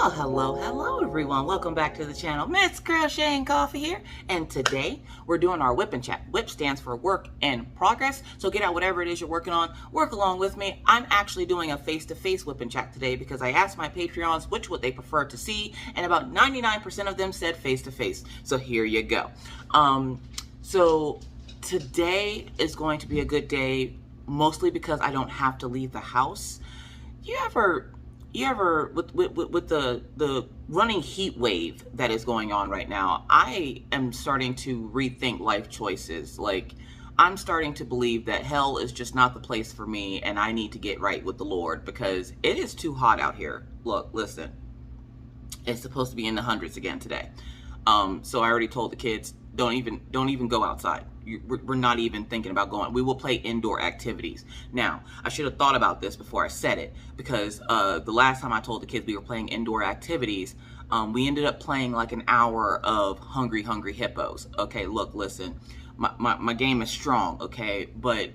Well, hello everyone. Welcome back to the channel. Miss Crocheting Coffee here. And today we're doing our whip and chat. Whip stands for work in progress. So get out whatever it is you're working on. Work along with me. I'm actually doing a face-to-face whip and chat today because I asked my Patreons which would they prefer to see, and about 99% of them said face-to-face. So here you go. So today is going to be a good day, mostly because I don't have to leave the house. You ever with the running heat wave that is going on right now, I am starting to rethink life choices. Like, I'm starting to believe that hell is just not the place for me, and I need to get right with the Lord because it is too hot out here. Look, listen, it's supposed to be in the hundreds again today. So I already told the kids, don't even go outside. We're not even thinking about going. We will play indoor activities. Now, I should have thought about this before I said it, because the last time I told the kids we were playing indoor activities, we ended up playing like an hour of Hungry Hippos. Okay, look, listen. My game is strong, okay, but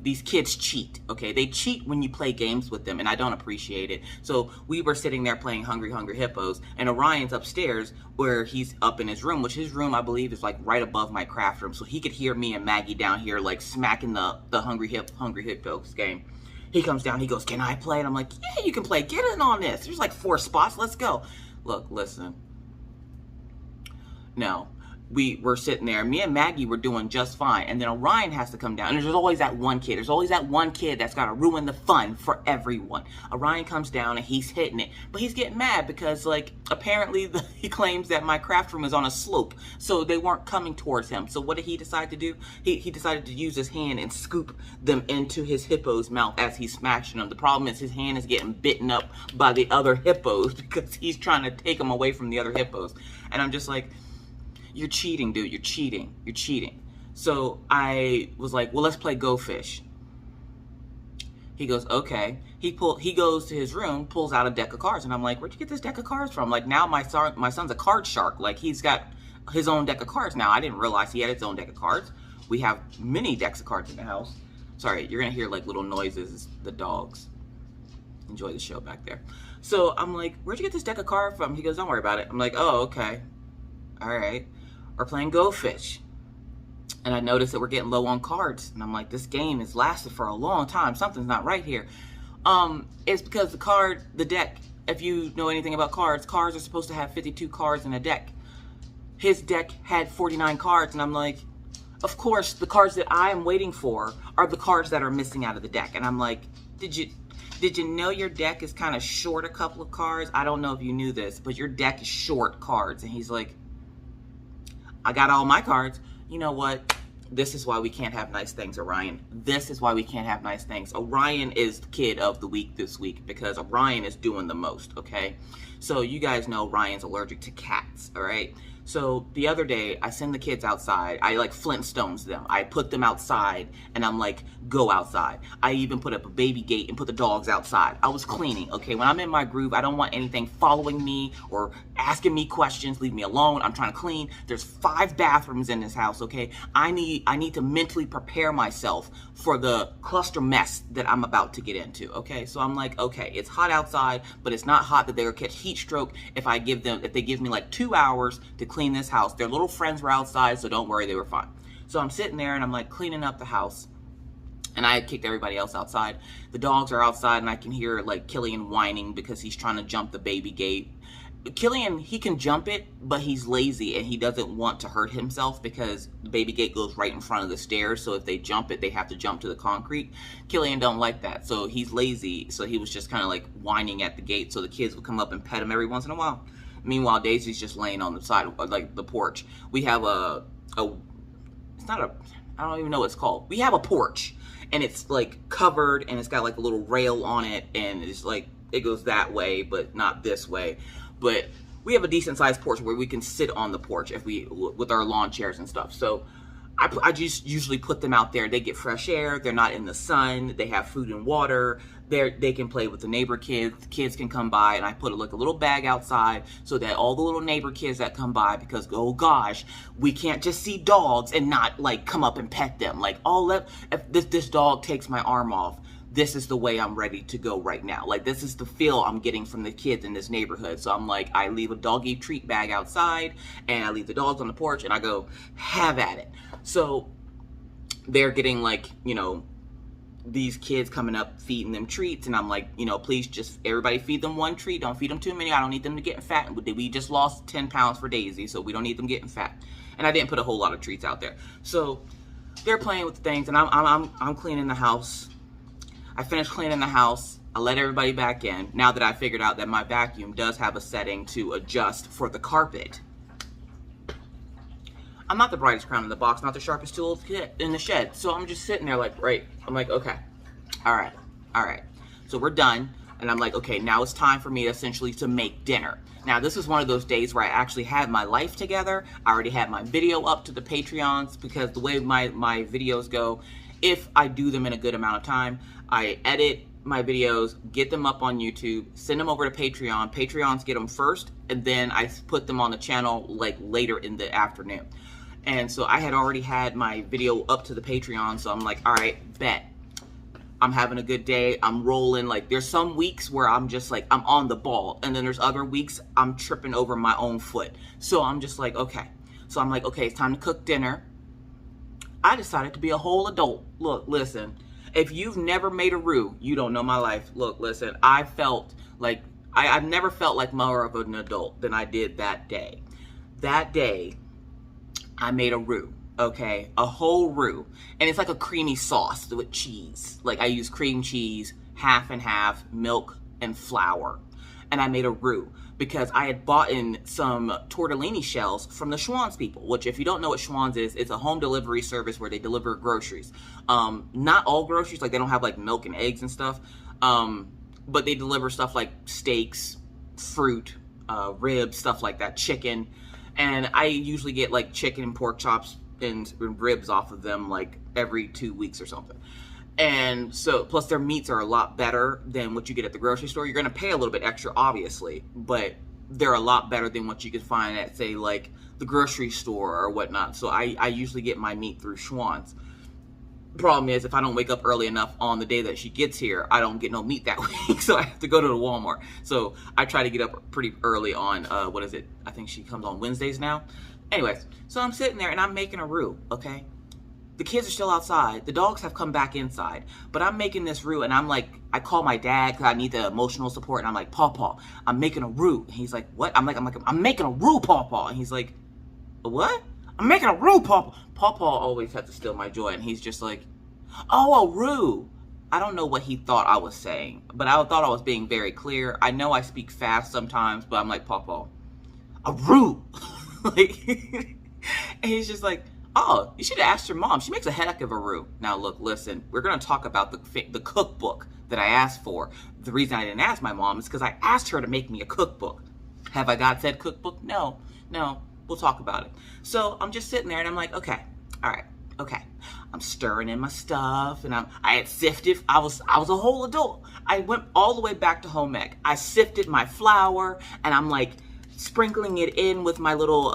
these kids cheat, okay? They cheat when you play games with them, and I don't appreciate it. So we were sitting there playing Hungry Hippos, and Orion's upstairs where he's up in his room, which his room, I believe, is like right above my craft room, so he could hear me and Maggie down here like smacking the Hungry Hippos game. He comes down, he goes, "Can I play?" And I'm like, "Yeah, you can play. Get in on this. There's like 4 spots. Let's go." Look, listen. No. We were sitting there, me and Maggie were doing just fine, and then Orion has to come down, and there's always that one kid. There's always that one kid that's got to ruin the fun for everyone. Orion comes down, and he's hitting it, but he's getting mad because, like, apparently he claims that my craft room is on a slope, so they weren't coming towards him. So what did he decide to do? He decided to use his hand and scoop them into his hippo's mouth as he's smashing them. The problem is his hand is getting bitten up by the other hippos because he's trying to take them away from the other hippos, and I'm just like, "You're cheating, dude. You're cheating. You're cheating." So I was like, "Well, let's play Go Fish." He goes, "Okay." He goes to his room, pulls out a deck of cards, and I'm like, "Where'd you get this deck of cards from?" Like, now my son's a card shark. Like, he's got his own deck of cards now. I didn't realize he had his own deck of cards. We have many decks of cards in the house. Sorry, you're gonna hear like little noises. It's the dogs. Enjoy the show back there. So I'm like, "Where'd you get this deck of cards from?" He goes, "Don't worry about it." I'm like, "Oh, okay. All right." We're playing Go Fish, and I noticed that we're getting low on cards, and I'm like, this game has lasted for a long time. Something's not right here. It's because the deck, if you know anything about cards are supposed to have 52 cards in a deck. His deck had 49 cards, and I'm like, of course, the cards that I'm waiting for are the cards that are missing out of the deck. And I'm like, did you know your deck is kind of short a couple of cards? I don't know if you knew this, but your deck is short cards. And he's like, "I got all my cards." You know what? This is why we can't have nice things, Orion. This is why we can't have nice things. Orion is the kid of the week this week because Orion is doing the most, okay? So you guys know Ryan's allergic to cats, all right? So the other day, I send the kids outside. I like Flintstones them. I put them outside, and I'm like, "Go outside." I even put up a baby gate and put the dogs outside. I was cleaning, okay? When I'm in my groove, I don't want anything following me or asking me questions. Leave me alone. I'm trying to clean. There's 5 bathrooms in this house, okay? I need to mentally prepare myself for the cluster mess that I'm about to get into, okay? So I'm like, okay, it's hot outside, but it's not hot that they'll catch heat stroke if they give me like 2 hours to clean this house. Their little friends were outside, so don't worry, they were fine. So I'm sitting there and I'm like cleaning up the house, and I had kicked everybody else outside. The dogs are outside, and I can hear like Killian whining because he's trying to jump the baby gate. Killian, he can jump it, but he's lazy and he doesn't want to hurt himself because the baby gate goes right in front of the stairs. So if they jump it, they have to jump to the concrete. Killian don't like that, so he's lazy. So he was just kind of like whining at the gate, so the kids would come up and pet him every once in a while. Meanwhile, Daisy's just laying on the side, like the porch. We have it's not a, I don't even know what it's called. We have a porch, and it's like covered, and it's got like a little rail on it, and it's like, it goes that way, but not this way. But we have a decent sized porch where we can sit on the porch with our lawn chairs and stuff. So I just usually put them out there. They get fresh air. They're not in the sun. They have food and water. They can play with the neighbor kids. The kids can come by, and I put like a little bag outside so that all the little neighbor kids that come by, because oh gosh, we can't just see dogs and not like come up and pet them. Like, if this dog takes my arm off, this is the way I'm ready to go right now. Like, this is the feel I'm getting from the kids in this neighborhood. So I'm like, I leave a doggy treat bag outside, and I leave the dogs on the porch, and I go, have at it. So they're getting, like, you know, these kids coming up feeding them treats, and I'm like, you know, please just everybody feed them one treat. Don't feed them too many. I don't need them to get fat. We just lost 10 pounds for Daisy, so we don't need them getting fat. And I didn't put a whole lot of treats out there. So they're playing with the things, and I'm cleaning the house. I finished cleaning the house. I let everybody back in. Now that I figured out that my vacuum does have a setting to adjust for the carpet. I'm not the brightest crown in the box, not the sharpest tool in the shed. So I'm just sitting there like, right. I'm like, okay, all right. So we're done. And I'm like, okay, now it's time for me essentially to make dinner. Now, this is one of those days where I actually had my life together. I already had my video up to the Patreons, because the way my videos go, if I do them in a good amount of time, I edit my videos, get them up on YouTube, send them over to Patreon. Patreons get them first, and then I put them on the channel like later in the afternoon. And so I had already had my video up to the Patreon, so I'm like, all right, bet. I'm having a good day. I'm rolling. Like, there's some weeks where I'm just like, I'm on the ball. And then there's other weeks I'm tripping over my own foot. So I'm just like, okay. So I'm like, okay, it's time to cook dinner. I decided to be a whole adult. Look, listen, if you've never made a roux, you don't know my life. Look, listen, I felt like, I've never felt like more of an adult than I did that day. That day, I made a roux. Okay, a whole roux, and it's like a creamy sauce with cheese. Like, I use cream cheese, half and half, milk and flour, and I made a roux because I had bought in some tortellini shells from the Schwann's people, which, if you don't know what Schwann's is, it's a home delivery service where they deliver groceries. Not all groceries, like they don't have like milk and eggs and stuff, but they deliver stuff like steaks, fruit, ribs, stuff like that, chicken, and I usually get like chicken and pork chops and ribs off of them like every 2 weeks or something. And so, plus their meats are a lot better than what you get at the grocery store. You're going to pay a little bit extra, obviously, but they're a lot better than what you could find at, say, like the grocery store or whatnot. So I usually get my meat through Schwann's. Problem is, if I don't wake up early enough on the day that she gets here, I don't get no meat that week, so I have to go to the Walmart. So I try to get up pretty early on, what is it? I think she comes on Wednesdays now. Anyways, so I'm sitting there and I'm making a roux, okay? The kids are still outside. The dogs have come back inside. But I'm making this roux, and I'm like, I call my dad because I need the emotional support, and I'm like, Paw, I'm making a roux. And he's like, what? I'm making a roux, Paw. And he's like, what? I'm making a roux, Paw. Paw always has to steal my joy, and he's just like, oh, a roux. I don't know what he thought I was saying, but I thought I was being very clear. I know I speak fast sometimes, but I'm like, Paw, a roux. Like, and he's just like, oh, you should have asked your mom. She makes a heck of a roux. Now, look, listen, we're going to talk about the cookbook that I asked for. The reason I didn't ask my mom is because I asked her to make me a cookbook. Have I got said cookbook? No, we'll talk about it. So I'm just sitting there and I'm like, okay, all right, okay. I'm stirring in my stuff, and I had sifted. I was a whole adult. I went all the way back to home ec. I sifted my flour, and I'm like sprinkling it in with my little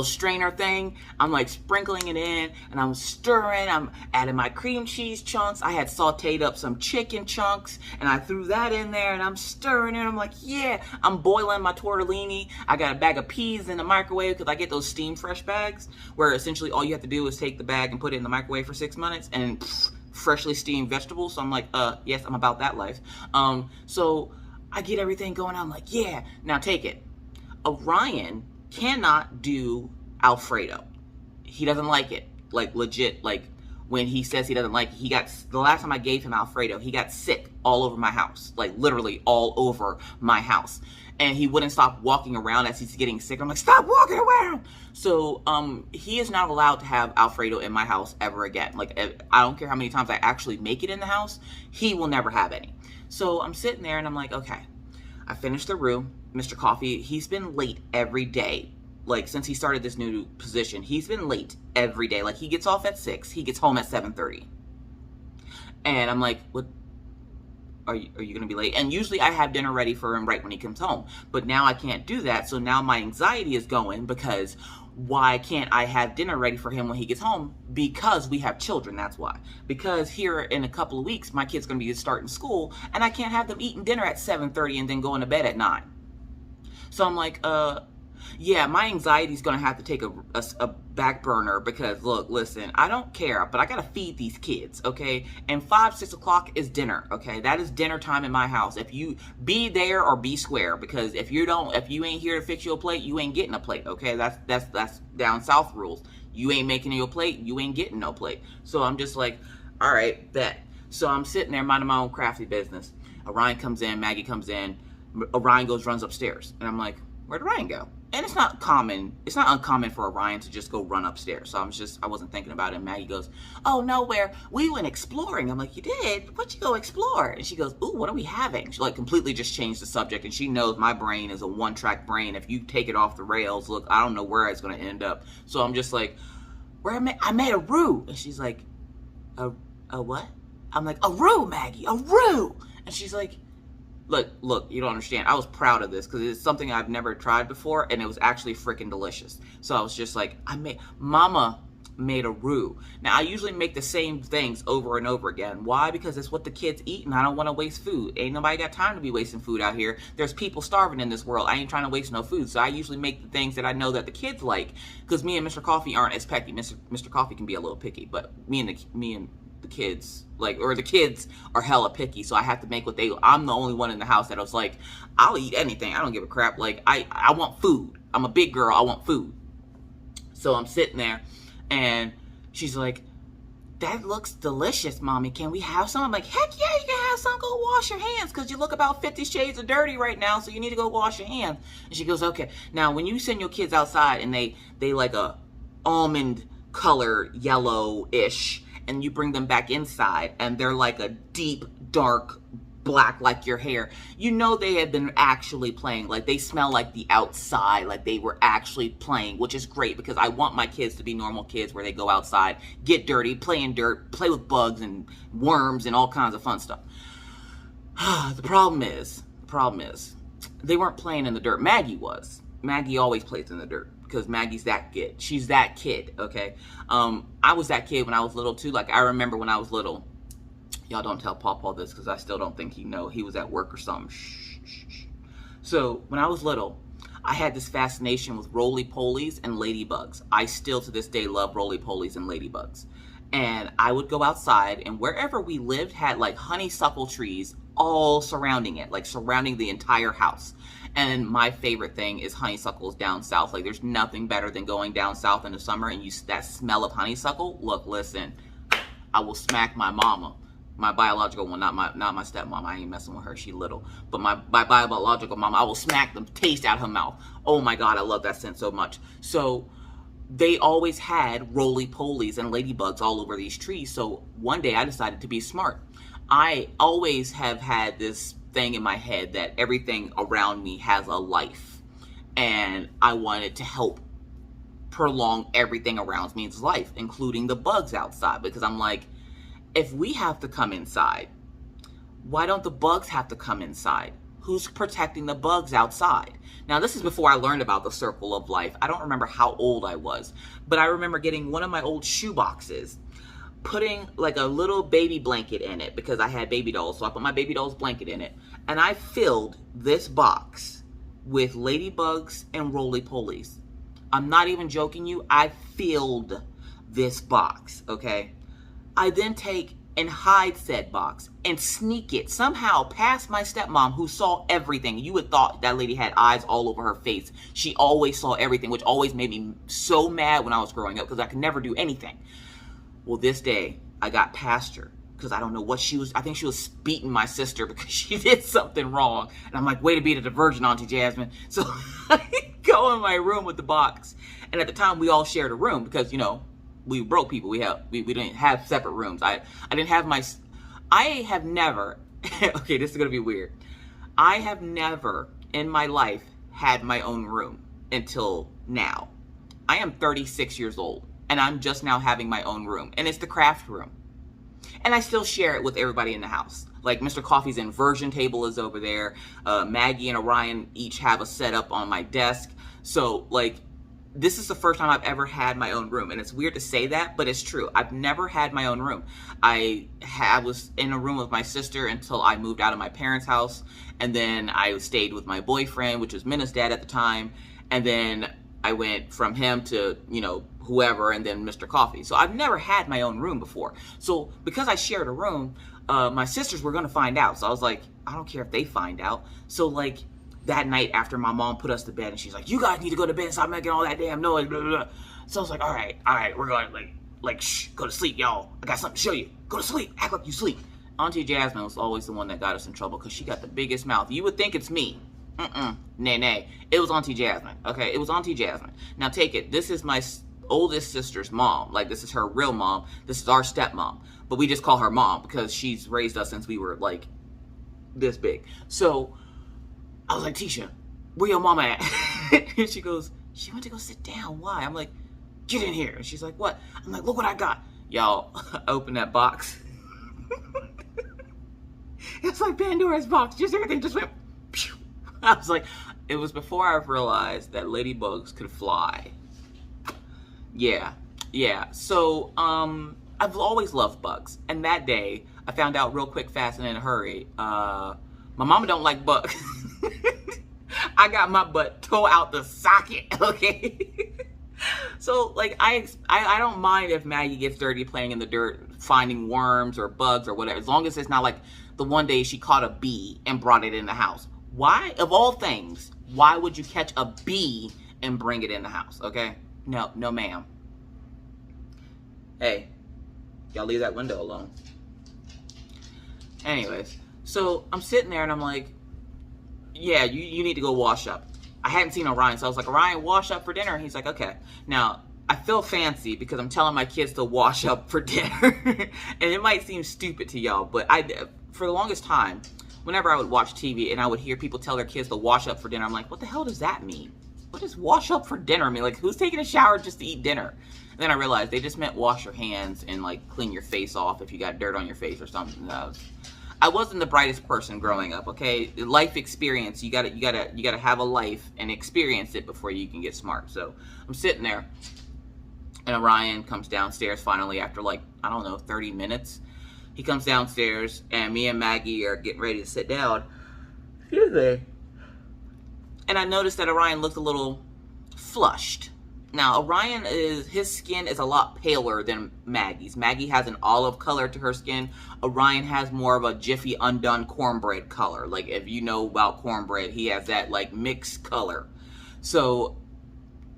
strainer thing. I'm like sprinkling it in, and I'm stirring. I'm adding my cream cheese chunks. I had sauteed up some chicken chunks, and I threw that in there, and I'm stirring it. I'm like, yeah. I'm boiling my tortellini. I got a bag of peas in the microwave because I get those steam fresh bags where essentially all you have to do is take the bag and put it in the microwave for 6 minutes and freshly steamed vegetables. So I'm like, yes, I'm about that life. So I get everything going. I'm like, yeah, now take it. Orion cannot do Alfredo. He doesn't like it. Like, legit, like, when he says he doesn't like it, the last time I gave him Alfredo, he got sick all over my house. Like, literally all over my house. And he wouldn't stop walking around as he's getting sick. I'm like, stop walking around! So, he is not allowed to have Alfredo in my house ever again. Like, I don't care how many times I actually make it in the house, he will never have any. So, I'm sitting there and I'm like, okay. I finished the roux. Mr. Coffee, he's been late every day. Like, since he started this new position, he's been late every day. Like, he gets off at 6. He gets home at 7:30. And I'm like, what? Are you going to be late? And usually I have dinner ready for him right when he comes home. But now I can't do that. So now my anxiety is going because Why can't I have dinner ready for him when he gets home? Because we have children, that's why. Because here in a couple of weeks, my kid's going to be starting school, and I can't have them eating dinner at 7:30 and then going to bed at 9. So I'm like, yeah, my anxiety is going to have to take a back burner because, look, listen, I don't care, but I got to feed these kids, okay? And 5, 6 o'clock is dinner, okay? That is dinner time in my house. If you be there or be square, because if you ain't here to fix your plate, you ain't getting a plate, okay? That's down south rules. You ain't making your plate, you ain't getting no plate. So I'm just like, all right, bet. So I'm sitting there minding my own crafty business. Orion comes in, Maggie comes in. Orion runs upstairs. And I'm like, where'd Orion go? And it's not uncommon for Orion to just go run upstairs. So I wasn't thinking about it. And Maggie goes, oh, nowhere. We went exploring. I'm like, you did? What'd you go explore? And she goes, ooh, what are we having? She like completely just changed the subject. And she knows my brain is a one-track brain. If you take it off the rails, look, I don't know where it's going to end up. So I'm just like, I made a roux. And she's like, a what? I'm like, a roux, Maggie, a roux. And she's like, Look, you don't understand. I was proud of this because it's something I've never tried before, and it was actually freaking delicious. So I was just like, Mama made a roux. Now, I usually make the same things over and over again. Why? Because it's what the kids eat, and I don't want to waste food. Ain't nobody got time to be wasting food out here. There's people starving in this world. I ain't trying to waste no food. So I usually make the things that I know that the kids like, because me and Mr. Coffee aren't as picky. Mr. Coffee can be a little picky, but me and the kids, the kids are hella picky, so I have to make I'm the only one in the house that was like, I'll eat anything, I don't give a crap, like, I want food, I'm a big girl, I want food. So I'm sitting there, and she's like, that looks delicious, Mommy, can we have some? I'm like, heck yeah, you can have some, go wash your hands, because you look about 50 shades of dirty right now, so you need to go wash your hands. And she goes, okay. Now, when you send your kids outside, and they like a almond color, yellow-ish, and you bring them back inside and they're like a deep dark black like your hair, you know they have been actually playing. Like, they smell like the outside, like they were actually playing, which is great because I want my kids to be normal kids where they go outside, get dirty, play in dirt, play with bugs and worms and all kinds of fun stuff. The problem is they weren't playing in the dirt. Maggie was. Maggie always plays in the dirt because Maggie's that kid. She's that kid, okay? I was that kid when I was little too. Like, I remember when I was little. Y'all don't tell Pawpaw this because I still don't think he know. He was at work or something. Shh, shh, shh. So when I was little, I had this fascination with roly-polies and ladybugs. I still to this day love roly-polies and ladybugs. And I would go outside, and wherever we lived had like honeysuckle trees all surrounding it, like surrounding the entire house. And my favorite thing is honeysuckles down south. Like, there's nothing better than going down south in the summer and that smell of honeysuckle. Look, listen, I will smack my mama. My biological one, not my stepmom. I ain't messing with her. She little. But my biological mom, I will smack the taste out of her mouth. Oh my God, I love that scent so much. So they always had roly-polies and ladybugs all over these trees. So one day I decided to be smart. I always have had this thing in my head that everything around me has a life, and I wanted to help prolong everything around me's life, including the bugs outside, because I'm like, if we have to come inside, why don't the bugs have to come inside? Who's protecting the bugs outside? Now, this is before I learned about the circle of life. I don't remember how old I was, but I remember getting one of my old shoe boxes, putting like a little baby blanket in it because I had baby dolls. So I put my baby doll's blanket in it, and I filled this box with ladybugs and roly-polies. I'm not even joking you. I filled this box, okay? I then take and hide said box and sneak it somehow past my stepmom, who saw everything. You would thought that lady had eyes all over her face. She always saw everything, which always made me so mad when I was growing up because I could never do anything. Well, this day, I got past her because I don't know what she was. I think she was beating my sister because she did something wrong. And I'm like, way to beat a virgin, Auntie Jasmine. So I go in my room with the box. And at the time, we all shared a room because, you know, we broke people. We didn't have separate rooms. I have never, okay, this is going to be weird. I have never in my life had my own room until now. I am 36 years old. And I'm just now having my own room. And it's the craft room. And I still share it with everybody in the house. Like, Mr. Coffee's inversion table is over there. Maggie and Orion each have a setup on my desk. So, like, this is the first time I've ever had my own room. And it's weird to say that, but it's true. I've never had my own room. I was in a room with my sister until I moved out of my parents' house. And then I stayed with my boyfriend, which was Minna's dad at the time. And then I went from him to, you know, whoever, and then Mr. Coffee. So I've never had my own room before. So because I shared a room, my sisters were going to find out. So I was like, I don't care if they find out. So like, that night after my mom put us to bed, and she's like, you guys need to go to bed, stop making all that damn noise, blah, blah, blah. So I was like, all right, we're going, like, shh, go to sleep, y'all. I got something to show you. Go to sleep, act like you sleep. Auntie Jasmine was always the one that got us in trouble because she got the biggest mouth. You would think it's me. Nay. It was Auntie Jasmine, okay? It was Auntie Jasmine. Now take it. This is my oldest sister's mom. Like, this is her real mom. This is our stepmom. But we just call her mom because she's raised us since we were, like, this big. So I was like, Tisha, where your mama at? And she goes, she went to go sit down. Why? I'm like, get in here. And she's like, what? I'm like, look what I got. Y'all, open that box. It's like Pandora's box. Just everything just went, pew. I was like, it was before I realized that ladybugs could fly. Yeah. So, I've always loved bugs. And that day, I found out real quick, fast, and in a hurry, my mama don't like bugs. I got my butt toe out the socket, okay? So, like, I don't mind if Maggie gets dirty playing in the dirt, finding worms or bugs or whatever, as long as it's not like the one day she caught a bee and brought it in the house. Why, of all things, why would you catch a bee and bring it in the house, okay? No, ma'am. Hey, y'all leave that window alone. Anyways, so I'm sitting there and I'm like, yeah, you need to go wash up. I hadn't seen Orion, so I was like, Orion, wash up for dinner. And he's like, okay. Now, I feel fancy because I'm telling my kids to wash up for dinner. And it might seem stupid to y'all, but for the longest time, whenever I would watch TV and I would hear people tell their kids to wash up for dinner, I'm like, what the hell does that mean? What does wash up for dinner mean? Like, who's taking a shower just to eat dinner? And then I realized they just meant wash your hands and, like, clean your face off if you got dirt on your face or something. I wasn't the brightest person growing up, okay? Life experience, you gotta have a life and experience it before you can get smart. So I'm sitting there, and Orion comes downstairs finally after, like, I don't know, 30 minutes. He comes downstairs, and me and Maggie are getting ready to sit down. Excuse me. And I noticed that Orion looked a little flushed. Now, Orion his skin is a lot paler than Maggie's. Maggie has an olive color to her skin. Orion has more of a Jiffy undone cornbread color. Like, if you know about cornbread, he has that, like, mixed color. So,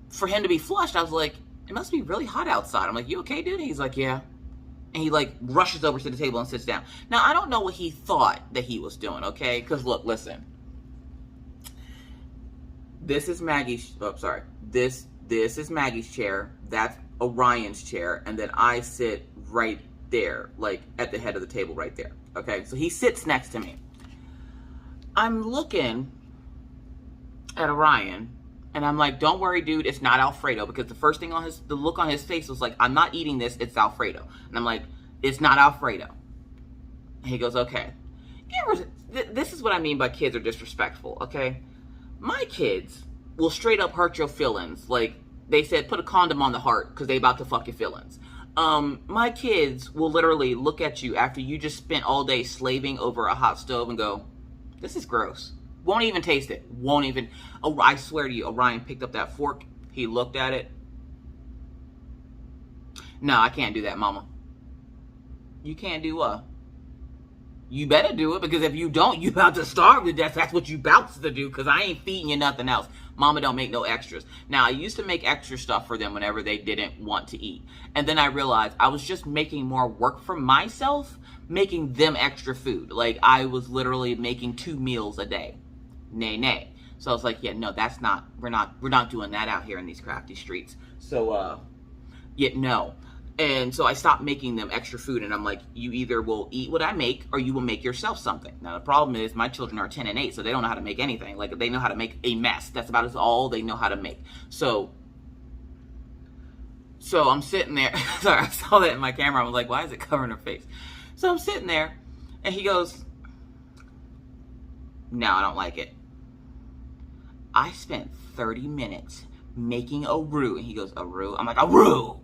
for him to be flushed, I was like, it must be really hot outside. I'm like, you okay, dude? He's like, yeah. And he, like, rushes over to the table and sits down. Now, I don't know what he thought that he was doing, okay? Because, look, listen. This is Maggie's, This is Maggie's chair, that's Orion's chair, and then I sit right there, like at the head of the table right there, okay? So he sits next to me. I'm looking at Orion, and I'm like, don't worry, dude, it's not Alfredo, because the first thing the look on his face was like, I'm not eating this, it's Alfredo. And I'm like, it's not Alfredo. And he goes, okay. This is what I mean by kids are disrespectful, okay? My kids will straight up hurt your feelings. Like, they said, put a condom on the heart because they about to fuck your feelings. My kids will literally look at you after you just spent all day slaving over a hot stove and go, this is gross. Won't even taste it. Won't even. Oh, I swear to you, Orion picked up that fork. He looked at it. No, I can't do that, mama. You can't do what? You better do it, because if you don't, you about to starve to death. That's what you about to do, because I ain't feeding you nothing else. Mama don't make no extras. Now, I used to make extra stuff for them whenever they didn't want to eat. And then I realized I was just making more work for myself, making them extra food. Like, I was literally making 2 meals a day. Nay. So I was like, yeah, no, that's not, we're not doing that out here in these crafty streets. So, yeah, no. And so I stopped making them extra food, and I'm like, you either will eat what I make or you will make yourself something. Now, the problem is my children are 10 and 8, so they don't know how to make anything. Like, they know how to make a mess. That's about all they know how to make. So I'm sitting there. Sorry, I saw that in my camera. I was like, why is it covering her face? So I'm sitting there, and he goes, no, I don't like it. I spent 30 minutes making a roux. And he goes, a roux? I'm like, a roux?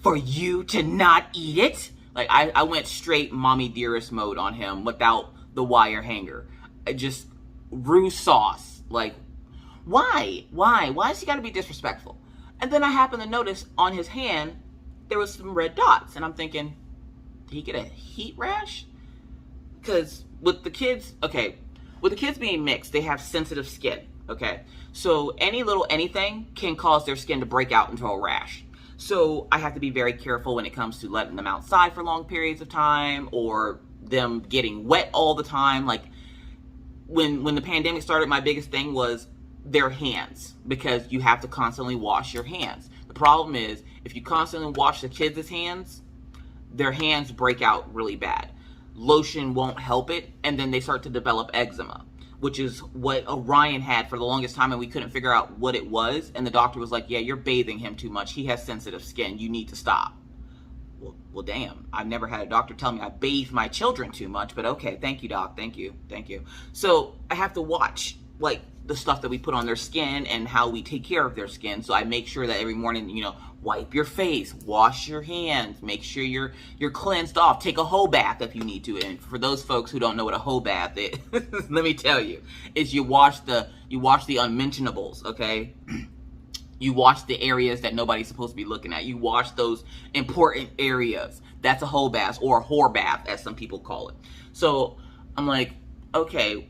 For you to not eat it? Like, I went straight mommy dearest mode on him without the wire hanger. Just roux sauce. Like, why? Why has he got to be disrespectful? And then I happened to notice on his hand, there was some red dots. And I'm thinking, did he get a heat rash? Because with the kids, okay, with the kids being mixed, they have sensitive skin, okay? So any little anything can cause their skin to break out into a rash. So I have to be very careful when it comes to letting them outside for long periods of time or them getting wet all the time. Like when the pandemic started, my biggest thing was their hands, because you have to constantly wash your hands. The problem is if you constantly wash the kids' hands, their hands break out really bad. Lotion won't help it, and then they start to develop eczema, which is what Orion had for the longest time, and we couldn't figure out what it was. And the doctor was like, yeah, you're bathing him too much. He has sensitive skin. You need to stop. Well, damn. I've never had a doctor tell me I bathe my children too much, but okay. Thank you, doc. Thank you. So I have to watch, like, the stuff that we put on their skin and how we take care of their skin. So I make sure that every morning, wipe your face, wash your hands, make sure you're cleansed off. Take a whole bath if you need to. And for those folks who don't know what a whole bath is, let me tell you, is you wash the unmentionables, okay? You wash the areas that nobody's supposed to be looking at. You wash those important areas. That's a whole bath, or a whore bath, as some people call it. So I'm like, okay,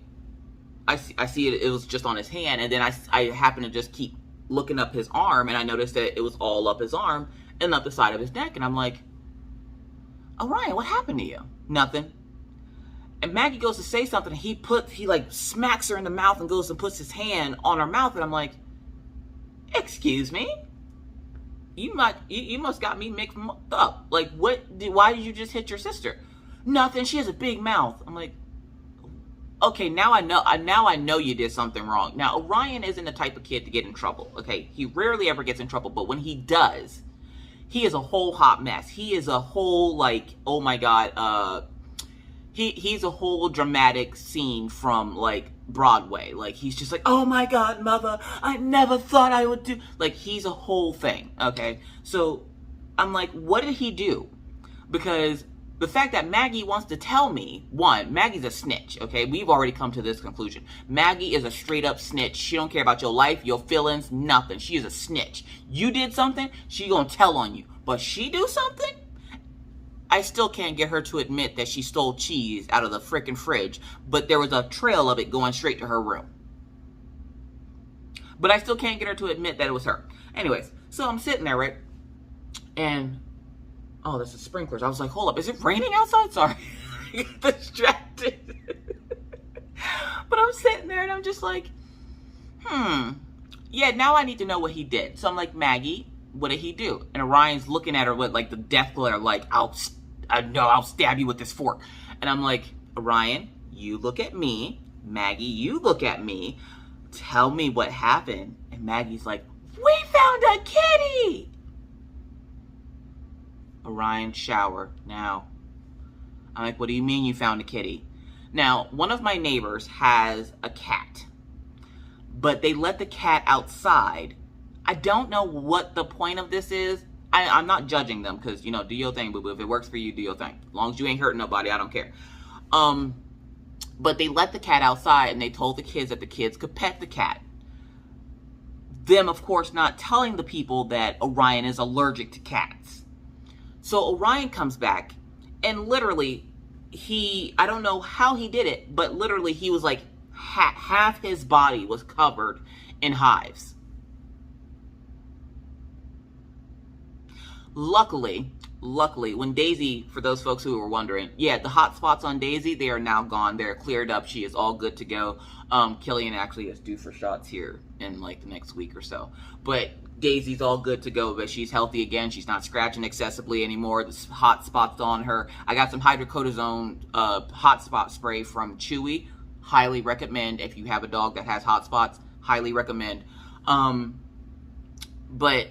I see it was just on his hand, and then I happen to just keep looking up his arm, and I noticed that it was all up his arm and up the side of his neck, and I'm like, Orion, what happened to you? Nothing. And Maggie goes to say something, and he like smacks her in the mouth and goes and puts his hand on her mouth, and I'm like, excuse me? You must got me mixed up. Like, why did you just hit your sister? Nothing, she has a big mouth. I'm like, okay, now I know you did something wrong. Now, Orion isn't the type of kid to get in trouble, okay? He rarely ever gets in trouble, but when he does, he is a whole hot mess. He is a whole, like, oh my God, he's a whole dramatic scene from, like, Broadway. Like, he's just like, oh my God, mother, I never thought I would do, like, he's a whole thing, okay? So, I'm like, what did he do? Because the fact that Maggie wants to tell me, one, Maggie's a snitch, okay? We've already come to this conclusion. Maggie is a straight up snitch. She don't care about your life, your feelings, nothing. She is a snitch. You did something, she gonna tell on you. But she do something? I still can't get her to admit that she stole cheese out of the frickin' fridge, but there was a trail of it going straight to her room. But I still can't get her to admit that it was her. Anyways, so I'm sitting there, right? And oh, this is sprinklers. I was like, hold up, is it raining outside? Sorry. I got distracted. But I'm sitting there and I'm just like, yeah, now I need to know what he did. So I'm like, Maggie, what did he do? And Orion's looking at her with like the death glare, like, I'll stab you with this fork. And I'm like, Orion, you look at me. Maggie, you look at me. Tell me what happened. And Maggie's like, we found a kitty. Orion, shower now. I'm like, what do you mean you found a kitty? Now, one of my neighbors has a cat, but they let the cat outside. I don't know what the point of this is. I'm not judging them, because, do your thing, boo-boo. If it works for you, do your thing. As long as you ain't hurting nobody, I don't care. But they let the cat outside, and they told the kids that the kids could pet the cat. Them, of course, not telling the people that Orion is allergic to cats. So Orion comes back, and literally, I don't know how he did it, but literally he was like, half his body was covered in hives. Luckily, when Daisy, for those folks who were wondering, yeah, the hot spots on Daisy, they are now gone. They're cleared up. She is all good to go. Killian actually is due for shots here in like the next week or so. But Daisy's all good to go, but she's healthy again. She's not scratching excessively anymore. The hot spots on her. I got some hydrocortisone hot spot spray from Chewy. Highly recommend if you have a dog that has hot spots. Highly recommend. But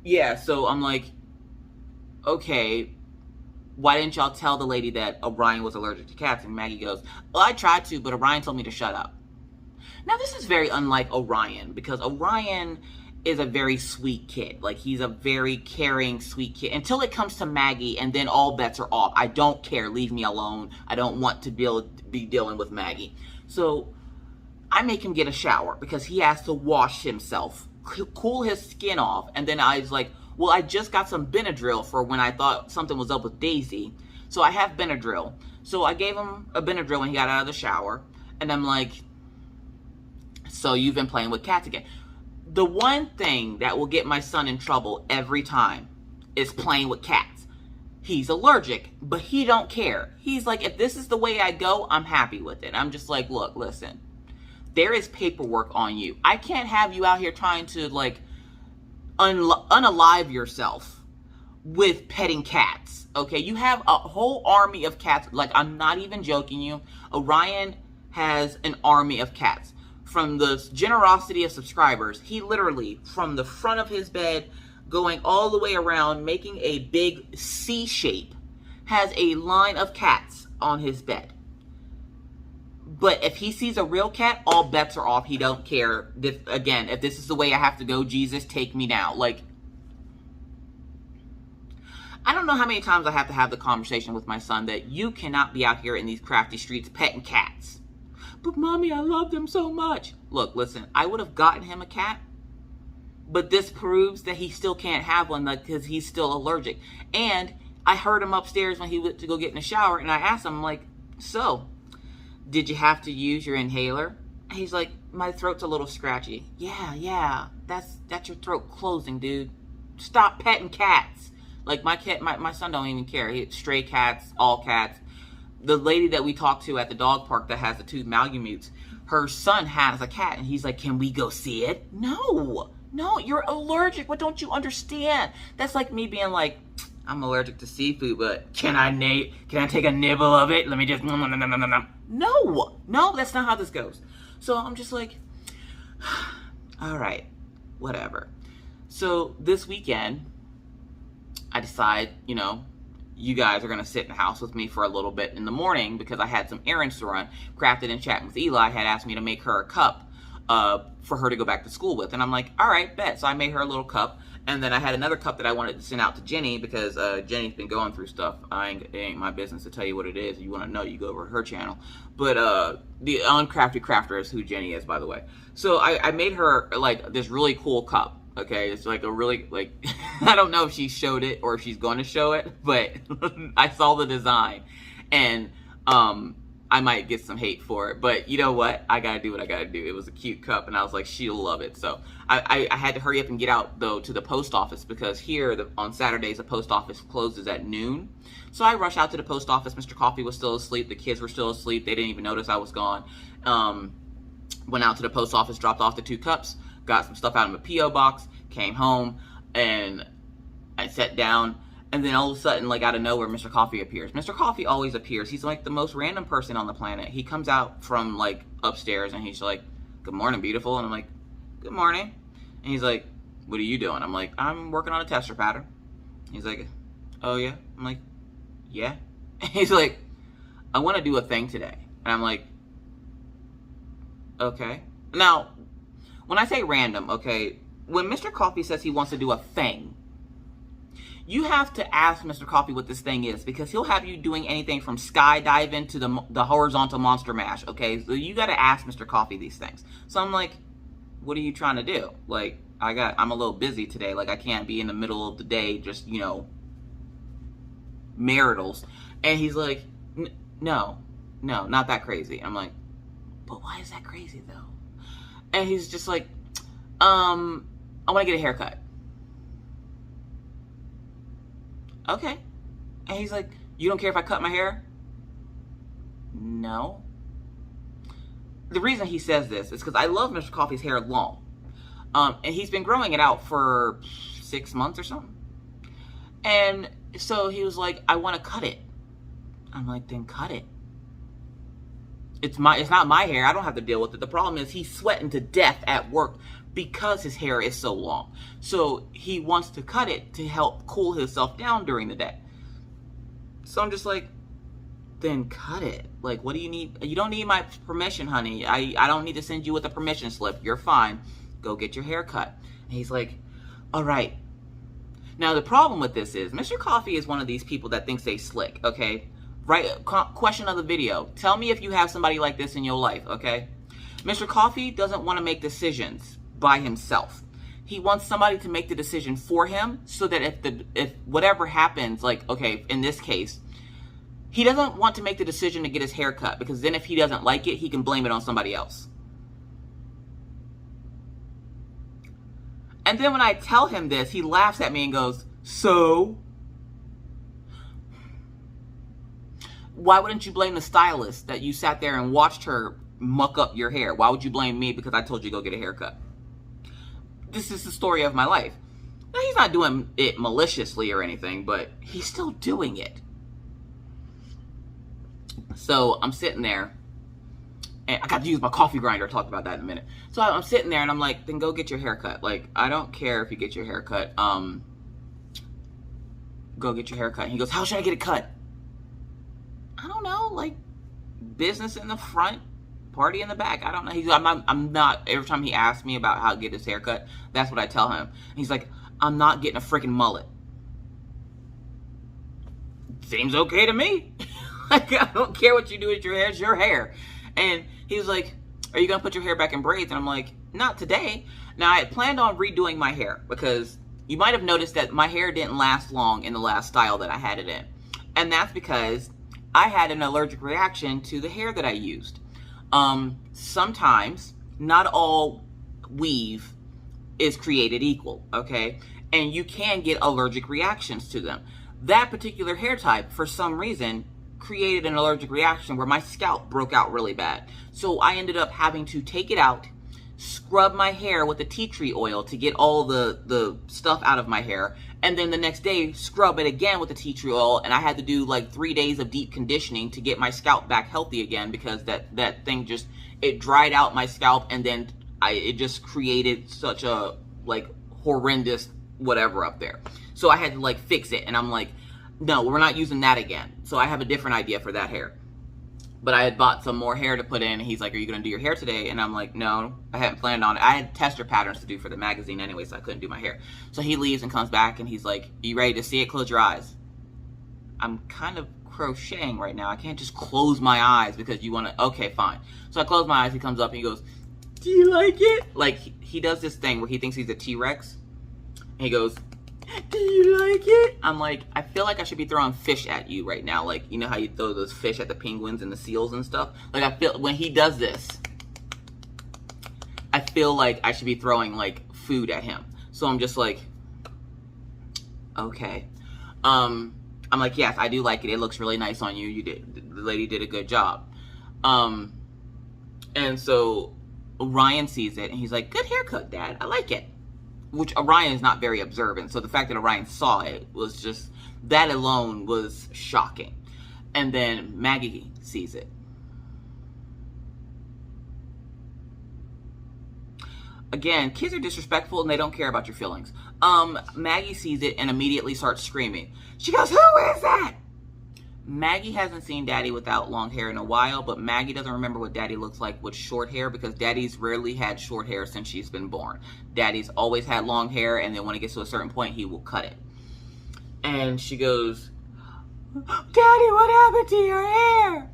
yeah, so I'm like, okay, why didn't y'all tell the lady that Orion was allergic to cats? And Maggie goes, well, I tried to, but Orion told me to shut up. Now, this is very unlike Orion, because Orion is a very sweet kid. Like, he's a very caring, sweet kid. Until it comes to Maggie, and then all bets are off. I don't care. Leave me alone. I don't want to be dealing with Maggie. So I make him get a shower because he has to wash himself, cool his skin off. And then I was like, well, I just got some Benadryl for when I thought something was up with Daisy. So I have Benadryl. So I gave him a Benadryl when he got out of the shower. And I'm like, so you've been playing with cats again. The one thing that will get my son in trouble every time is playing with cats. He's allergic, but he don't care. He's like, if this is the way I go, I'm happy with it. I'm just like, look, listen, there is paperwork on you. I can't have you out here trying to like unalive yourself with petting cats. Okay, you have a whole army of cats. Like, I'm not even joking you. Orion has an army of cats. From the generosity of subscribers, he literally, from the front of his bed, going all the way around, making a big C shape, has a line of cats on his bed. But if he sees a real cat, all bets are off. He don't care. Again, if this is the way I have to go, Jesus, take me now. Like, I don't know how many times I have to have the conversation with my son that you cannot be out here in these crafty streets petting cats. But mommy, I love them so much. Look, listen, I would have gotten him a cat, but this proves that he still can't have one because he's still allergic. And I heard him upstairs when he went to go get in the shower, and I asked him, like, so, did you have to use your inhaler? And he's like, my throat's a little scratchy. Yeah, that's your throat closing, dude. Stop petting cats. Like, my son don't even care. Stray cats, all cats. The lady that we talked to at the dog park that has the two Malamutes, her son has a cat, and he's like, can we go see it? No, you're allergic. What don't you understand? That's like me being like, I'm allergic to seafood, but can I take a nibble of it? Let me just, no, that's not how this goes. So I'm just like, all right, whatever. So this weekend, I decide, you guys are going to sit in the house with me for a little bit in the morning because I had some errands to run. Crafted and Chatting with Eli had asked me to make her a cup for her to go back to school with. And I'm like, all right, bet. So I made her a little cup. And then I had another cup that I wanted to send out to Jenny because Jenny's been going through stuff. It ain't my business to tell you what it is. If you want to know, you go over to her channel. But the Uncrafted Crafter is who Jenny is, by the way. So I made her like this really cool cup. Okay, it's like a really, like, I don't know if she showed it or if she's going to show it, but I saw the design, and I might get some hate for it, but you know what? I gotta do what I gotta do. It was a cute cup, and I was like, she'll love it. So I had to hurry up and get out, though, to the post office, because here, on Saturdays, the post office closes at noon. So I rush out to the post office. Mr. Coffee was still asleep. The kids were still asleep. They didn't even notice I was gone. Went out to the post office, dropped off the 2 cups, got some stuff out of my P.O. box, came home, and I sat down, and then all of a sudden, like, out of nowhere, Mr. Coffee appears. Mr. Coffee always appears. He's, like, the most random person on the planet. He comes out from, like, upstairs, and he's like, good morning, beautiful, and I'm like, good morning, and he's like, what are you doing? I'm like, I'm working on a tester pattern. He's like, oh, yeah? I'm like, yeah. And he's like, I want to do a thing today, and I'm like, okay. Now, when I say random, okay, when Mr. Coffee says he wants to do a thing, you have to ask Mr. Coffee what this thing is, because he'll have you doing anything from skydiving to the horizontal monster mash, okay? So you got to ask Mr. Coffee these things. So I'm like, what are you trying to do? Like, I'm a little busy today. Like, I can't be in the middle of the day just, maritals. And he's like, no, not that crazy. I'm like, but why is that crazy, though? And he's just like, I want to get a haircut. Okay. And he's like, you don't care if I cut my hair? No. The reason he says this is because I love Mr. Coffee's hair long. And he's been growing it out for 6 months or something. And so he was like, I want to cut it. I'm like, then cut it. It's not my hair. I don't have to deal with it. The problem is he's sweating to death at work because his hair is so long. So he wants to cut it to help cool himself down during the day. So I'm just like, then cut it. Like, what do you need? You don't need my permission, honey. I don't need to send you with a permission slip. You're fine. Go get your hair cut. And he's like, all right. Now, the problem with this is Mr. Coffee is one of these people that thinks they slick, okay? Right? Question of the video. Tell me if you have somebody like this in your life, okay? Mr. Coffee doesn't want to make decisions by himself. He wants somebody to make the decision for him so that if whatever happens, like, okay, in this case, he doesn't want to make the decision to get his hair cut, because then if he doesn't like it, he can blame it on somebody else. And then when I tell him this, he laughs at me and goes, so? Why wouldn't you blame the stylist that you sat there and watched her muck up your hair? Why would you blame me because I told you to go get a haircut? This is the story of my life. Now, he's not doing it maliciously or anything, but he's still doing it. So I'm sitting there, and I got to use my coffee grinder. I'll talk about that in a minute. So I'm sitting there, and I'm like, then go get your hair cut. Like, I don't care if you get your hair cut. Go get your hair cut. And he goes, how should I get it cut? I don't know, like, business in the front, party in the back. I don't know. I'm not, every time he asks me about how to get his hair cut, that's what I tell him. And he's like, I'm not getting a freaking mullet. Seems okay to me. Like, I don't care what you do with your hair, it's your hair. And he was like, are you going to put your hair back in braids? And I'm like, not today. Now, I had planned on redoing my hair because you might have noticed that my hair didn't last long in the last style that I had it in. And that's because I had an allergic reaction to the hair that I used. Sometimes, not all weave is created equal, okay? And you can get allergic reactions to them. That particular hair type, for some reason, created an allergic reaction where my scalp broke out really bad. So I ended up having to take it out, scrub my hair with the tea tree oil to get all the stuff out of my hair, and then the next day scrub it again with the tea tree oil, and I had to do like 3 days of deep conditioning to get my scalp back healthy again, because that thing just, it dried out my scalp, and then it just created such a like horrendous whatever up there. So I had to like fix it, and I'm like, no, we're not using that again. So I have a different idea for that hair. But I had bought some more hair to put in, and he's like, are you going to do your hair today? And I'm like, no, I hadn't planned on it. I had tester patterns to do for the magazine anyway, so I couldn't do my hair. So he leaves and comes back, and he's like, you ready to see it? Close your eyes. I'm kind of crocheting right now. I can't just close my eyes because you want to, okay, fine. So I close my eyes, he comes up, and he goes, do you like it? Like, he does this thing where he thinks he's a T-Rex. And he goes, do you like it? I'm like, I feel like I should be throwing fish at you right now. Like, you know how you throw those fish at the penguins and the seals and stuff? Like, I feel, when he does this, I feel like I should be throwing, like, food at him. So I'm just like, okay. I'm like, yes, I do like it. It looks really nice on you. The lady did a good job. And so Ryan sees it, and he's like, good haircut, Dad. I like it. Which Orion is not very observant, so the fact that Orion saw it was just, that alone was shocking. And then Maggie sees it. Again, kids are disrespectful and they don't care about your feelings. Maggie sees it and immediately starts screaming. She goes, who is that? Maggie hasn't seen Daddy without long hair in a while, but Maggie doesn't remember what Daddy looks like with short hair, because Daddy's rarely had short hair since she's been born. Daddy's always had long hair, and then when it gets to a certain point, he will cut it. And she goes, Daddy, what happened to your hair?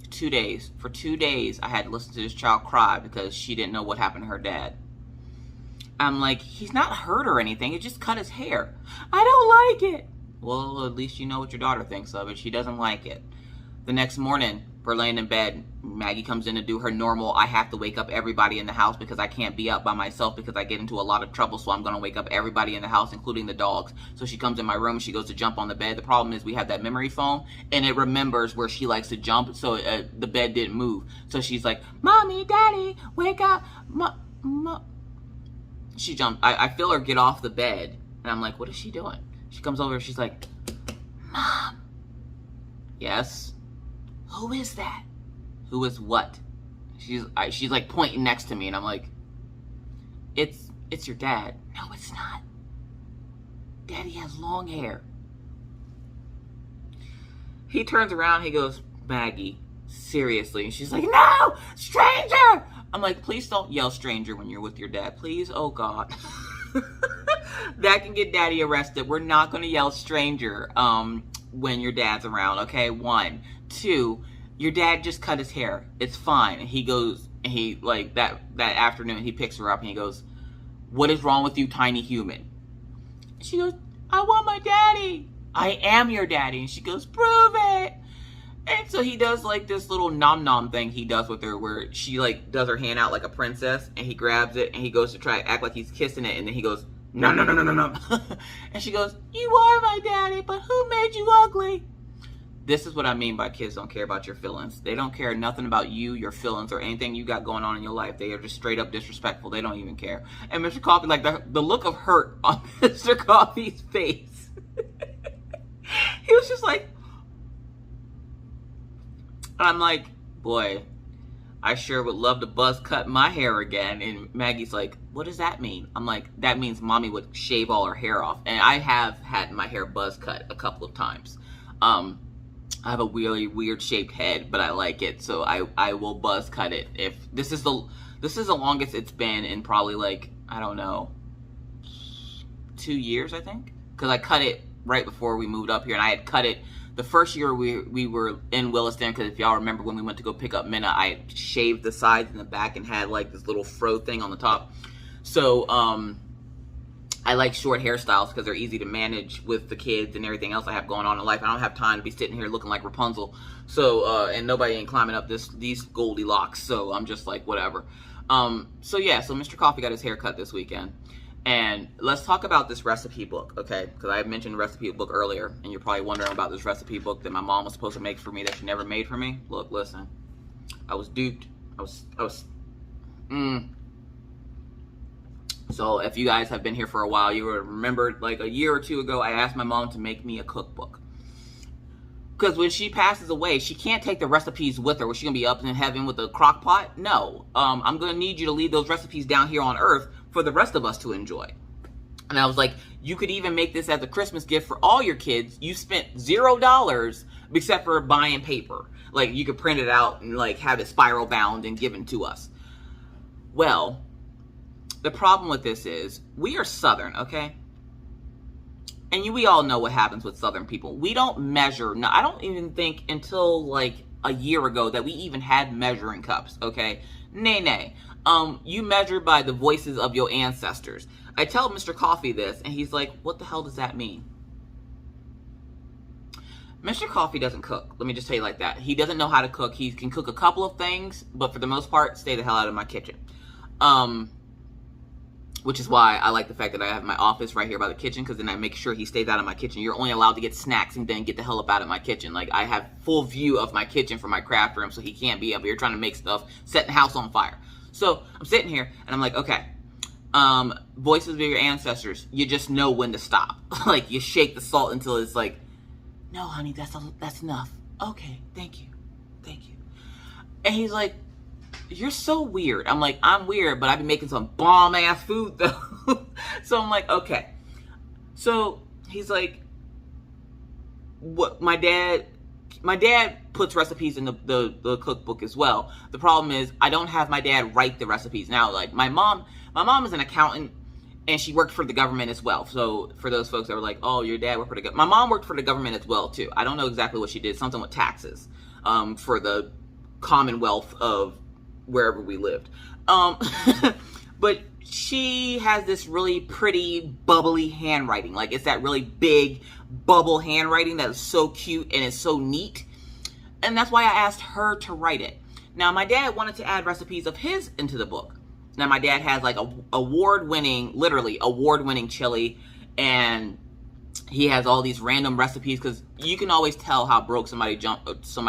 2 days. For 2 days, I had to listen to this child cry because she didn't know what happened to her dad. I'm like, he's not hurt or anything. He just cut his hair. I don't like it. Well, at least you know what your daughter thinks of it. She doesn't like it. The next morning, we're laying in bed. Maggie comes in to do her normal, I have to wake up everybody in the house because I can't be up by myself because I get into a lot of trouble, so I'm going to wake up everybody in the house, including the dogs. So she comes in my room, she goes to jump on the bed. The problem is we have that memory foam, and it remembers where she likes to jump, so the bed didn't move. So she's like, Mommy, Daddy, wake up. She jumped. I feel her get off the bed, and I'm like, what is she doing? She comes over, she's like, Mom. Yes? Who is that? Who is what? She's like pointing next to me, and I'm like, it's your dad. No, it's not. Daddy has long hair. He turns around, he goes, Maggie, seriously. And she's like, no, stranger, I'm like, please don't yell stranger when you're with your dad. Please, oh God. That can get daddy arrested. We're not going to yell stranger when your dad's around, okay? 1. 2, your dad just cut his hair. It's fine. And he goes, and he, like, that afternoon, he picks her up and he goes, what is wrong with you, tiny human? She goes, I want my daddy. I am your daddy. And she goes, prove it. And so he does like this little nom nom thing he does with her where she like does her hand out like a princess and he grabs it and he goes to try to act like he's kissing it and then he goes, no, no, no, no, no, no. And she goes, you are my daddy, but who made you ugly? This is what I mean by kids don't care about your feelings. They don't care nothing about you, your feelings, or anything you got going on in your life. They are just straight up disrespectful. They don't even care. And Mr. Coffee, like the look of hurt on Mr. Coffee's face. He was just like, I'm like, boy, I sure would love to buzz cut my hair again. And Maggie's like, what does that mean? I'm like, that means mommy would shave all her hair off. And I have had my hair buzz cut a couple of times. I have a really weird shaped head, but I like it. So I will buzz cut it. If this is the longest it's been in probably like, I don't know, 2 years, I think. Because I cut it right before we moved up here. And I had cut it the first year we were in Williston, because if y'all remember when we went to go pick up Minna, I shaved the sides and the back and had like this little fro thing on the top. So I like short hairstyles because they're easy to manage with the kids and everything else I have going on in life. I don't have time to be sitting here looking like Rapunzel. So and nobody ain't climbing up these Goldilocks. So I'm just like whatever. So yeah, so Mr. Coffee got his hair cut this weekend. And let's talk about this recipe book, okay? Because I mentioned the recipe book earlier, and you're probably wondering about this recipe book that my mom was supposed to make for me that she never made for me. Look, listen, I was duped. So if you guys have been here for a while, you would remember like a year or two ago, I asked my mom to make me a cookbook. Because when she passes away, she can't take the recipes with her. Was she going to be up in heaven with a crock pot? No. I'm going to need you to leave those recipes down here on earth for the rest of us to enjoy. And I was like, you could even make this as a Christmas gift for all your kids. You spent $0 except for buying paper. Like, you could print it out and, like, have it spiral bound and given to us. Well, the problem with this is, we are Southern, okay? And we all know what happens with Southern people. We don't measure. No, I don't even think until, like, a year ago that we even had measuring cups, okay? Nay. You measure by the voices of your ancestors. I tell Mr. Coffee this, and he's like, what the hell does that mean? Mr. Coffee doesn't cook. Let me just tell you like that. He doesn't know how to cook. He can cook a couple of things, but for the most part, stay the hell out of my kitchen. Which is why I like the fact that I have my office right here by the kitchen, because then I make sure he stays out of my kitchen. You're only allowed to get snacks and then get the hell up out of my kitchen. Like, I have full view of my kitchen from my craft room, so he can't be up here trying to make stuff, setting the house on fire. So I'm sitting here, and I'm like, okay, voices of your ancestors, you just know when to stop. Like, you shake the salt until it's like, no, honey, that's enough. Okay, thank you. And he's like, you're so weird. I'm like, I'm weird, but I've been making some bomb-ass food, though. So I'm like, okay. So he's like, what? My dad puts recipes in the cookbook as well. The problem is, I don't have my dad write the recipes. Now, like, my mom is an accountant, and she worked for the government as well. So for those folks that were like, oh, your dad worked for the government. My mom worked for the government as well, too. I don't know exactly what she did. Something with taxes for the Commonwealth of wherever we lived. But she has this really pretty, bubbly handwriting. Like, it's that really big, bubble handwriting that is so cute and is so neat. And that's why I asked her to write it. Now, my dad wanted to add recipes of his into the book. Now, my dad has, like, literally award-winning chili. And he has all these random recipes, because you can always tell how broke somebody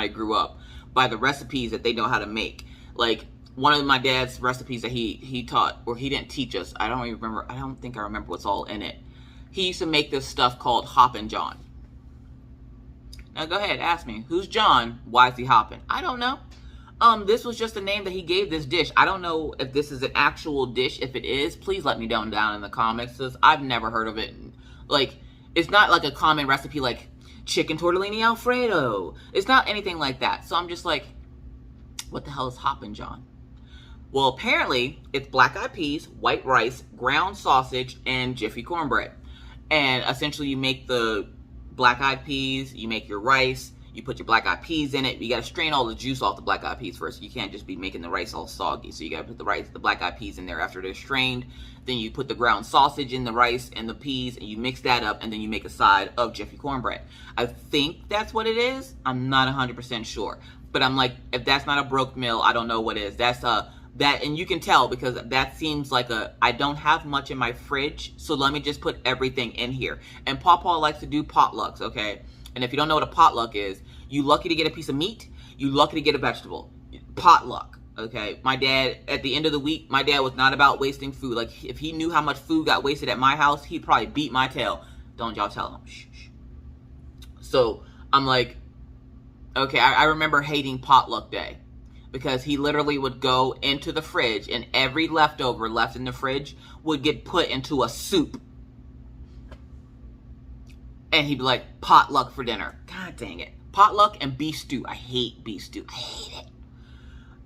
grew up by the recipes that they know how to make. Like, one of my dad's recipes that he taught, or he didn't teach us, I don't even remember, I don't think I remember what's all in it. He used to make this stuff called Hoppin' John. Now go ahead, ask me, who's John? Why is he hopping? I don't know. This was just the name that he gave this dish. I don't know if this is an actual dish. If it is, please let me know down in the comments, because I've never heard of it. Like, it's not like a common recipe like chicken tortellini Alfredo. It's not anything like that. So I'm just like, what the hell is Hoppin' John? Well, apparently it's black-eyed peas, white rice, ground sausage, and Jiffy cornbread. And essentially you make the black-eyed peas, you make your rice, you put your black-eyed peas in it. You got to strain all the juice off the black-eyed peas first. You can't just be making the rice all soggy. So you got to put the black-eyed peas in there after they're strained. Then you put the ground sausage in the rice and the peas, and you mix that up, and then you make a side of Jiffy cornbread. I think that's what it is. I'm not 100% sure. But I'm like, if that's not a broke meal, I don't know what is. That's that, and you can tell because that seems like I don't have much in my fridge, so let me just put everything in here. And Pawpaw likes to do potlucks, okay? And if you don't know what a potluck is, you lucky to get a piece of meat, you lucky to get a vegetable. Potluck, okay? My dad, at the end of the week, my dad was not about wasting food. Like, if he knew how much food got wasted at my house, he'd probably beat my tail. Don't y'all tell him. Shh, shh. So, I'm like, okay, I remember hating potluck day. Because he literally would go into the fridge and every leftover left in the fridge would get put into a soup. And he'd be like, potluck for dinner. God dang it. Potluck and beef stew. I hate beef stew. I hate it.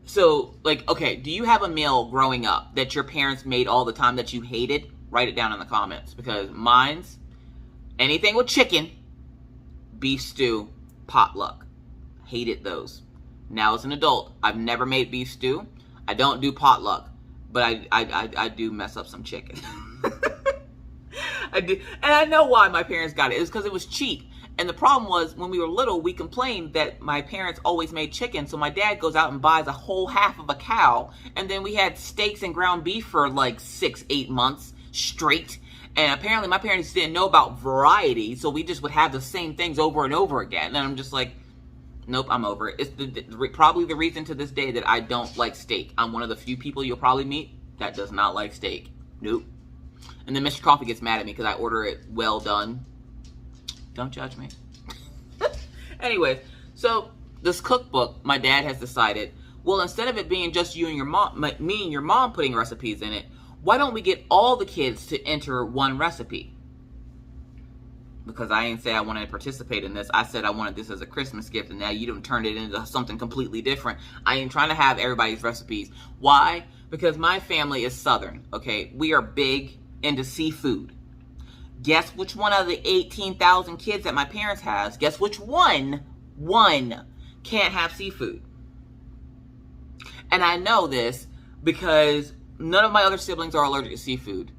So, like, okay, do you have a meal growing up that your parents made all the time that you hated? Write it down in the comments. Because mine's anything with chicken, beef stew, potluck. Hated those. Now as an adult, I've never made beef stew. I don't do potluck, but I do mess up some chicken. I do, and I know why my parents got it. It was because it was cheap. And the problem was, when we were little, we complained that my parents always made chicken. So my dad goes out and buys a whole half of a cow. And then we had steaks and ground beef for like 6-8 months straight. And apparently my parents didn't know about variety. So we just would have the same things over and over again. And I'm just like, nope, I'm over it. It's probably the reason to this day that I don't like steak. I'm one of the few people you'll probably meet that does not like steak. Nope. And then Mr. Coffee gets mad at me because I order it well done. Don't judge me. Anyways, so this cookbook, my dad has decided, well, instead of it being just you and your mom, me and your mom putting recipes in it, why don't we get all the kids to enter one recipe? Because I didn't say I wanted to participate in this. I said I wanted this as a Christmas gift, and now you done turned it into something completely different. I ain't trying to have everybody's recipes. Why? Because my family is Southern, okay? We are big into seafood. Guess which one of the 18,000 kids that my parents has, guess which one can't have seafood? And I know this because none of my other siblings are allergic to seafood.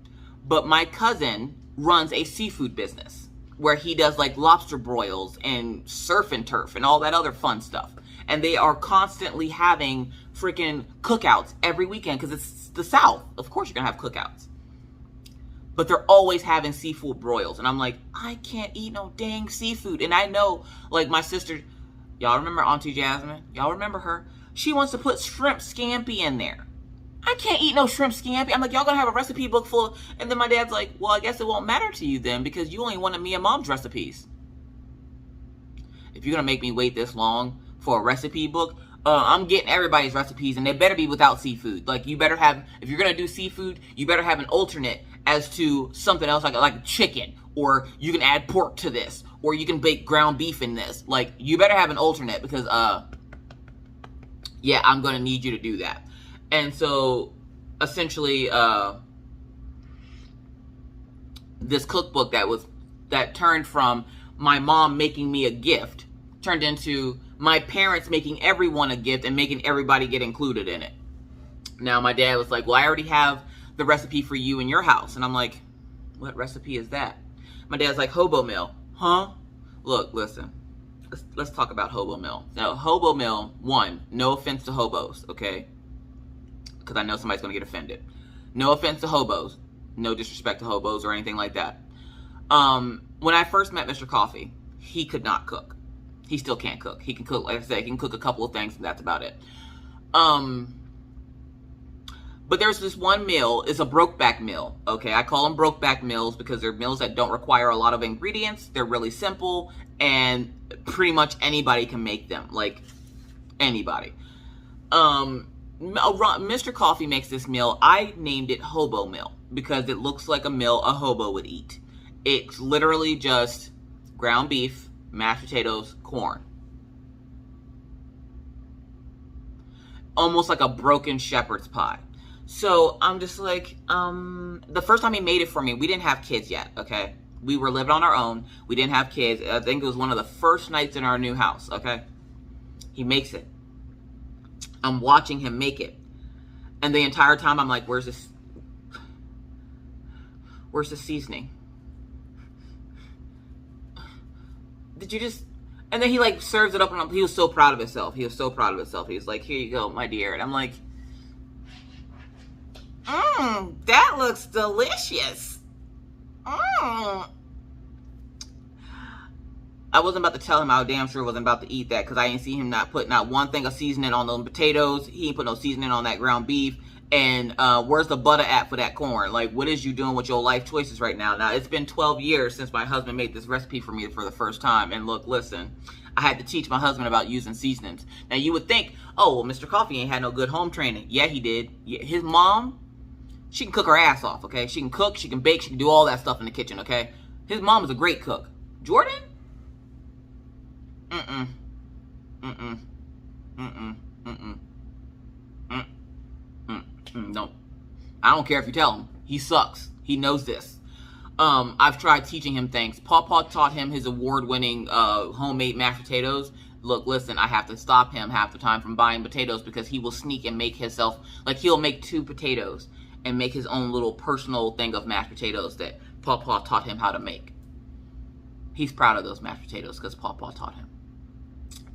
But my cousin runs a seafood business where he does like lobster broils and surf and turf and all that other fun stuff. And they are constantly having freaking cookouts every weekend because it's the South. Of course you're going to have cookouts. But they're always having seafood broils. And I'm like, I can't eat no dang seafood. And I know, like my sister, y'all remember Auntie Jasmine? Y'all remember her? She wants to put shrimp scampi in there. I can't eat no shrimp scampi. I'm like, y'all gonna have a recipe book full of, and then my dad's like, well, I guess it won't matter to you then because you only wanted me and mom's recipes. If you're gonna make me wait this long for a recipe book, I'm getting everybody's recipes and they better be without seafood. Like you better have, if you're gonna do seafood, you better have an alternate as to something else like chicken, or you can add pork to this, or you can bake ground beef in this. Like you better have an alternate because, yeah, I'm gonna need you to do that. And so, essentially, this cookbook that turned from my mom making me a gift, turned into my parents making everyone a gift and making everybody get included in it. Now, my dad was like, well, I already have the recipe for you in your house. And I'm like, what recipe is that? My dad's like, hobo meal. Huh? Look, listen. Let's talk about hobo meal. Now, hobo meal, one, no offense to hobos, okay? Because I know somebody's going to get offended. No offense to hobos. No disrespect to hobos or anything like that. When I first met Mr. Coffee, he could not cook. He still can't cook. He can cook, like I said, he can cook a couple of things, and that's about it. But there's this one meal, it's a brokeback meal, okay? I call them brokeback meals because they're meals that don't require a lot of ingredients. They're really simple, and pretty much anybody can make them, like anybody. Mr. Coffee makes this meal. I named it hobo meal because it looks like a meal a hobo would eat. It's literally just ground beef, mashed potatoes, corn. almost like a broken shepherd's pie. So I'm just like, the first time he made it for me, we didn't have kids yet, okay? We were living on our own. We didn't have kids. I think it was one of the first nights in our new house, okay? He makes it. I'm watching him make it. And the entire time I'm like, where's the seasoning? Did you just... And then he like serves it up, and he was so proud of himself. He was so proud of himself. He was like, here you go, my dear. And I'm like, that looks delicious. I wasn't about to tell him I damn sure wasn't about to eat that, because I ain't see him not put not one thing of seasoning on those potatoes. He ain't put no seasoning on that ground beef. And where's the butter at for that corn? Like, what is you doing with your life choices right now? Now, it's been 12 years since my husband made this recipe for me for the first time. And look, listen, I had to teach my husband about using seasonings. Now, you would think, oh, well, Mr. Coffee ain't had no good home training. Yeah, he did. His mom, she can cook her ass off, okay? She can cook, she can bake, she can do all that stuff in the kitchen, okay? His mom is a great cook. Jordan? No. I don't care if you tell him. He sucks. He knows this. I've tried teaching him things. Pawpaw taught him his award-winning homemade mashed potatoes. Look, listen, I have to stop him half the time from buying potatoes, because he will sneak and make himself, like, he'll make 2 potatoes and make his own little personal thing of mashed potatoes that Pawpaw taught him how to make. He's proud of those mashed potatoes because Pawpaw taught him.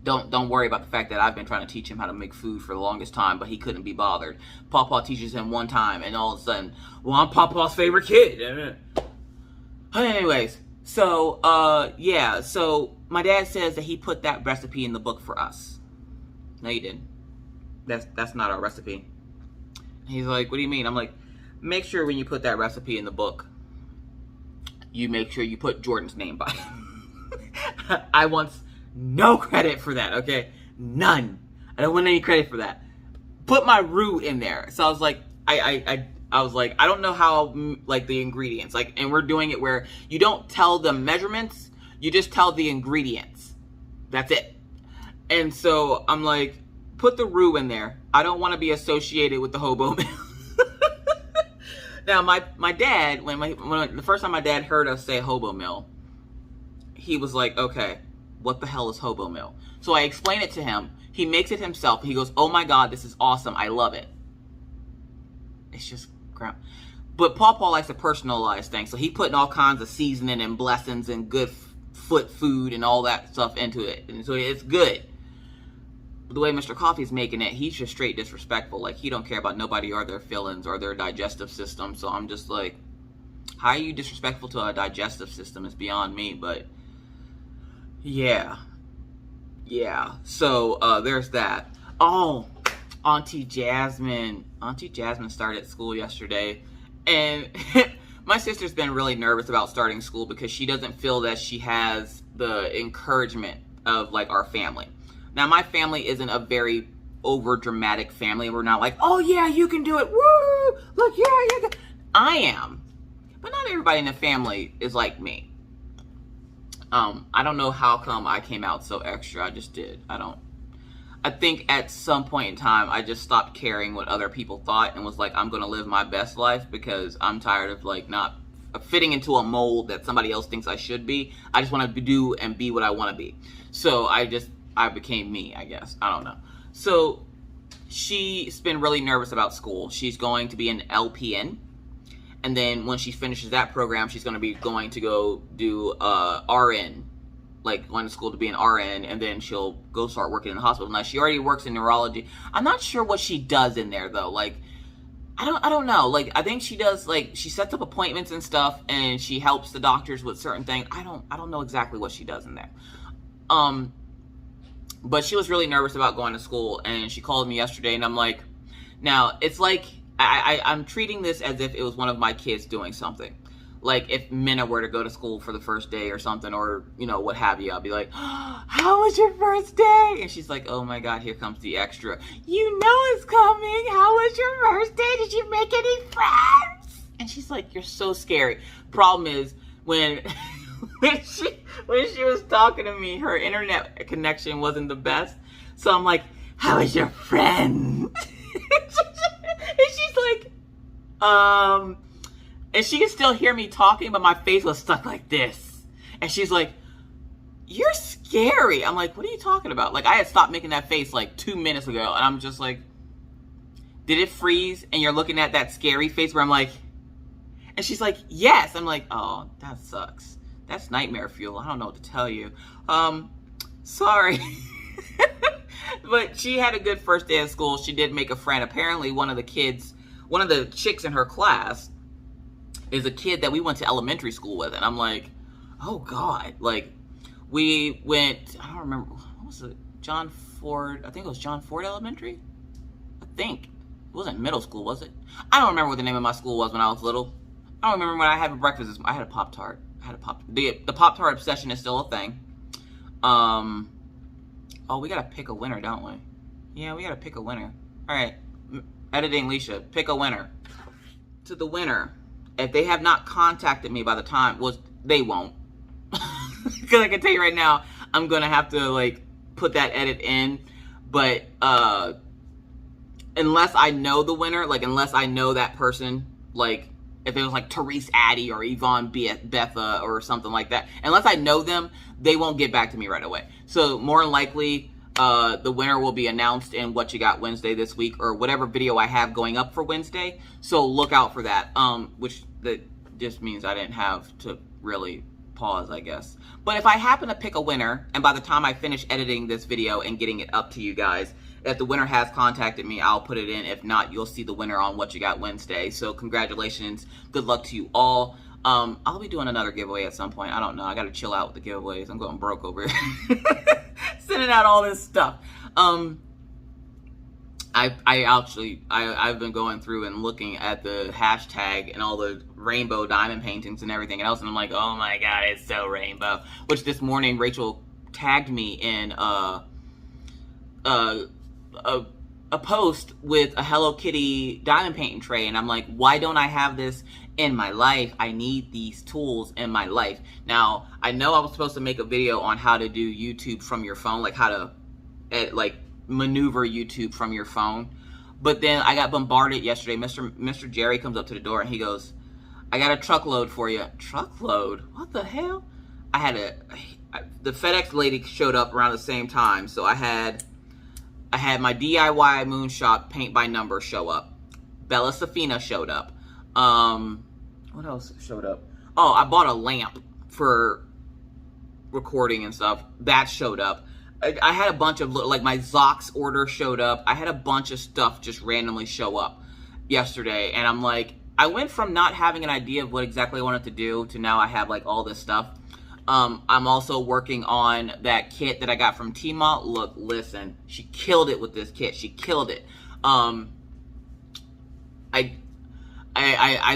Don't worry about the fact that I've been trying to teach him how to make food for the longest time, but he couldn't be bothered. Pawpaw teaches him one time, and all of a sudden, well, I'm Pawpaw's favorite kid. Anyways, so, yeah, so my dad says that he put that recipe in the book for us. No, he didn't. That's not our recipe. He's like, what do you mean? I'm like, make sure when you put that recipe in the book, you make sure you put Jordan's name by it. I want no credit for that, okay? None. I don't want any credit for that. Put my roux in there. So I was like, I was like, I don't know how, like, the ingredients, like, and we're doing it where you don't tell the measurements, you just tell the ingredients. That's it. And so I'm like, put the roux in there. I don't want to be associated with the hobo meal. Now, my dad, when the first time my dad heard us say hobo meal, he was like, okay, what the hell is hobo meal? So I explained it to him. He makes it himself. He goes, oh my God, this is awesome. I love it. It's just crap. But Pawpaw likes to personalize things. So he putting all kinds of seasoning and blessings and good foot food and all that stuff into it. And so it's good. But the way Mr. Coffee's making it, he's just straight disrespectful. Like, he don't care about nobody or their feelings or their digestive system. So I'm just like, how are you disrespectful to a digestive system is beyond me. But yeah. So there's that. Oh, Auntie Jasmine started school yesterday, and my sister's been really nervous about starting school because she doesn't feel that she has the encouragement of, like, our family. Now, my family isn't a very over dramatic family. We're not like, oh yeah, you can do it. Woo! Look, yeah, you can. I am, but not everybody in the family is like me. I don't know how come I came out so extra. I just did. I think at some point in time, I just stopped caring what other people thought and was like, I'm going to live my best life because I'm tired of, like, not fitting into a mold that somebody else thinks I should be. I just want to do and be what I want to be. So I became me, I guess. I don't know. So she's been really nervous about school. She's going to be an LPN. And then when she finishes that program, she's going to be going to go do RN, like going to school to be an RN, and then she'll go start working in the hospital. Now, she already works in neurology. I'm not sure what she does in there, though. Like, I don't know. Like, I think she does, like, she sets up appointments and stuff, and she helps the doctors with certain things. I don't know exactly what she does in there. But she was really nervous about going to school, and she called me yesterday, and I'm like, now, it's like, I'm treating this as if it was one of my kids doing something. Like, if Minna were to go to school for the first day or something, or, you know, what have you, I'll be like, oh, how was your first day? And she's like, oh my God, here comes the extra. You know it's coming. How was your first day? Did you make any friends? And she's like, you're so scary. Problem is, when she was talking to me, her internet connection wasn't the best. So I'm like, how is your friend? And she's like, and she can still hear me talking, but my face was stuck like this. And she's like, you're scary. I'm like, what are you talking about? Like, I had stopped making that face like 2 minutes ago. And I'm just like, did it freeze? And you're looking at that scary face where I'm like, and she's like, yes. I'm like, oh, that sucks. That's nightmare fuel. I don't know what to tell you. Sorry. But she had a good first day of school. She did make a friend. Apparently one of the chicks in her class is a kid that we went to elementary school with. And I'm like, oh God. Like, we went, I don't remember, what was it? John Ford, I think it was John Ford Elementary? I think. It wasn't middle school, was it? I don't remember what the name of my school was when I was little. I don't remember when I had breakfast. I had a Pop-Tart. The Pop-Tart obsession is still a thing. Oh, we gotta pick a winner, don't we? Yeah, we gotta pick a winner. All right, editing Alicia, pick a winner. To the winner, if they have not contacted me by the time, they won't. Because I can tell you right now, I'm gonna have to like put that edit in. But unless I know the winner, like unless I know that person, like if it was like Therese Addy or Yvonne Betha or something like that, unless I know them, they won't get back to me right away. So more than likely, the winner will be announced in What You Got Wednesday this week, or whatever video I have going up for Wednesday. So look out for that. Which that just means I didn't have to really pause, I guess. But if I happen to pick a winner, and by the time I finish editing this video and getting it up to you guys, if the winner has contacted me, I'll put it in. If not, you'll see the winner on What You Got Wednesday. So congratulations. Good luck to you all. I'll be doing another giveaway at some point. I don't know. I got to chill out with the giveaways. I'm going broke over here. Sending out all this stuff. I've been going through and looking at the hashtag and all the rainbow diamond paintings and everything else, and I'm like, oh my God, it's so rainbow. Which this morning Rachel tagged me in a post with a Hello Kitty diamond painting tray, and I'm like, why don't I have this in my life? I need these tools in my life. Now, I know I was supposed to make a video on how to do YouTube from your phone, like how to maneuver YouTube from your phone. But then I got bombarded yesterday. Mr. Jerry comes up to the door and he goes, I got a truckload for you. Truckload? What the hell? The FedEx lady showed up around the same time. So I had my DIY Moonshot paint by number show up. Bella Safina showed up. What else showed up? Oh, I bought a lamp for recording and stuff. That showed up. I had a bunch of, like, my Zox order showed up. I had a bunch of stuff just randomly show up yesterday. And I'm like, I went from not having an idea of what exactly I wanted to do to now I have, like, all this stuff. I'm also working on that kit that I got from Tmall. Look, listen, she killed it with this kit. She killed it. I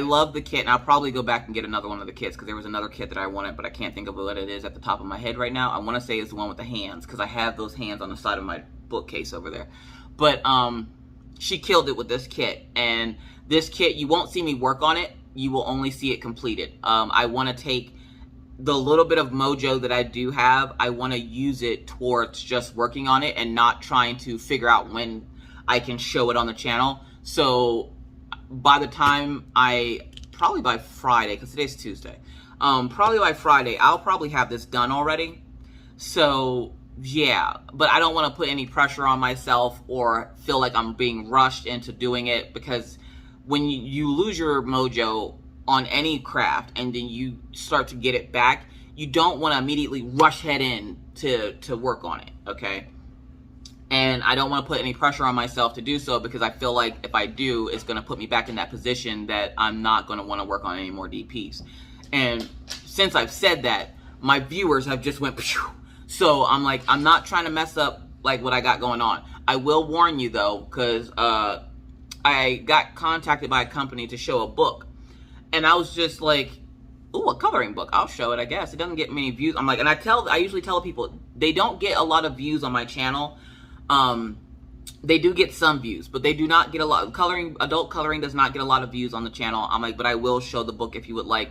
love the kit, and I'll probably go back and get another one of the kits, because there was another kit that I wanted, but I can't think of what it is at the top of my head right now. I want to say it's the one with the hands, because I have those hands on the side of my bookcase over there. But she killed it with this kit, and this kit, you won't see me work on it. You will only see it completed. I want to take the little bit of mojo that I do have, I want to use it towards just working on it and not trying to figure out when I can show it on the channel. So by the time probably by Friday, because today's Tuesday, probably by Friday, I'll probably have this done already. So yeah, but I don't want to put any pressure on myself or feel like I'm being rushed into doing it, because when you lose your mojo on any craft and then you start to get it back, you don't want to immediately rush head in to work on it, okay? And I don't want to put any pressure on myself to do so, because I feel like if I do, it's going to put me back in that position that I'm not going to want to work on any more DPs. And since I've said that, my viewers have just went phew. So I'm like, I'm not trying to mess up like what I got going on. I will warn you though, because I got contacted by a company to show a book. And I was just like, ooh, a coloring book. I'll show it, I guess. It doesn't get many views. I'm like, and I usually tell people, they don't get a lot of views on my channel. They do get some views, but they do not get a lot. Adult coloring does not get a lot of views on the channel. I'm like, but I will show the book if you would like.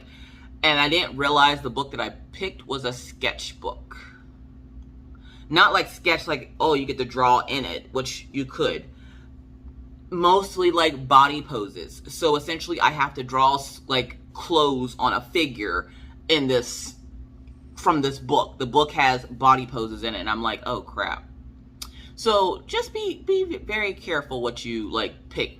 And I didn't realize the book that I picked was a sketchbook. Not like sketch, like, oh, you get to draw in it, which you could. mostly like body poses. So essentially I have to draw like clothes on a figure in this, from this book. The book has body poses in it, and I'm like, oh crap. So just be very careful what you like pick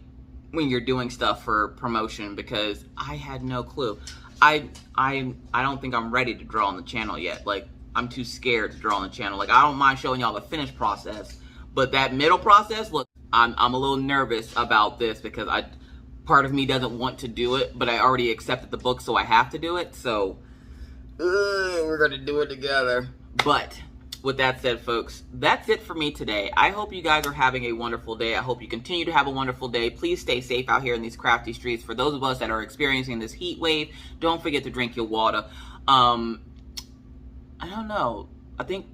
when you're doing stuff for promotion, because I had no clue. I don't think I'm ready to draw on the channel yet. Like, I'm too scared to draw on the channel. Like, I don't mind showing y'all the finished process, but that middle process, look, I'm a little nervous about this because part of me doesn't want to do it, but I already accepted the book, so I have to do it. So we're gonna do it together. But with that said, folks, that's it for me today. I hope you guys are having a wonderful day. I hope you continue to have a wonderful day. Please stay safe out here in these crafty streets. For those of us that are experiencing this heat wave, don't forget to drink your water. I don't know. I think,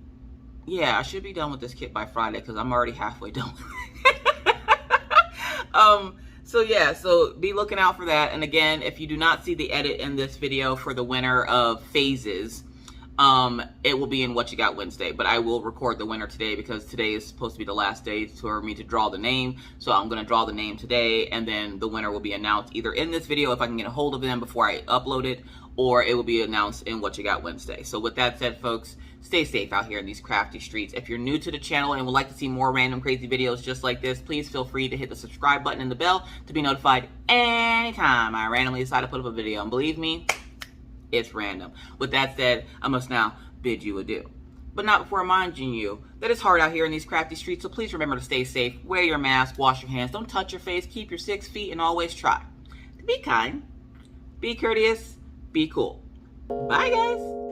yeah, I should be done with this kit by Friday because I'm already halfway done with it. So yeah, so be looking out for that. And again, if you do not see the edit in this video for the winner of phases, it will be in What You Got Wednesday, but I will record the winner today because today is supposed to be the last day for me to draw the name. So I'm going to draw the name today, and then the winner will be announced either in this video if I can get a hold of them before I upload it, or it will be announced in What You Got Wednesday. So with that said, folks, stay safe out here in these crafty streets. If you're new to the channel and would like to see more random crazy videos just like this, please feel free to hit the subscribe button and the bell to be notified anytime I randomly decide to put up a video. And believe me, it's random. With that said, I must now bid you adieu. But not before reminding you that it's hard out here in these crafty streets, so please remember to stay safe, wear your mask, wash your hands, don't touch your face, keep your 6 feet, and always try to be kind, be courteous, be cool. Bye, guys.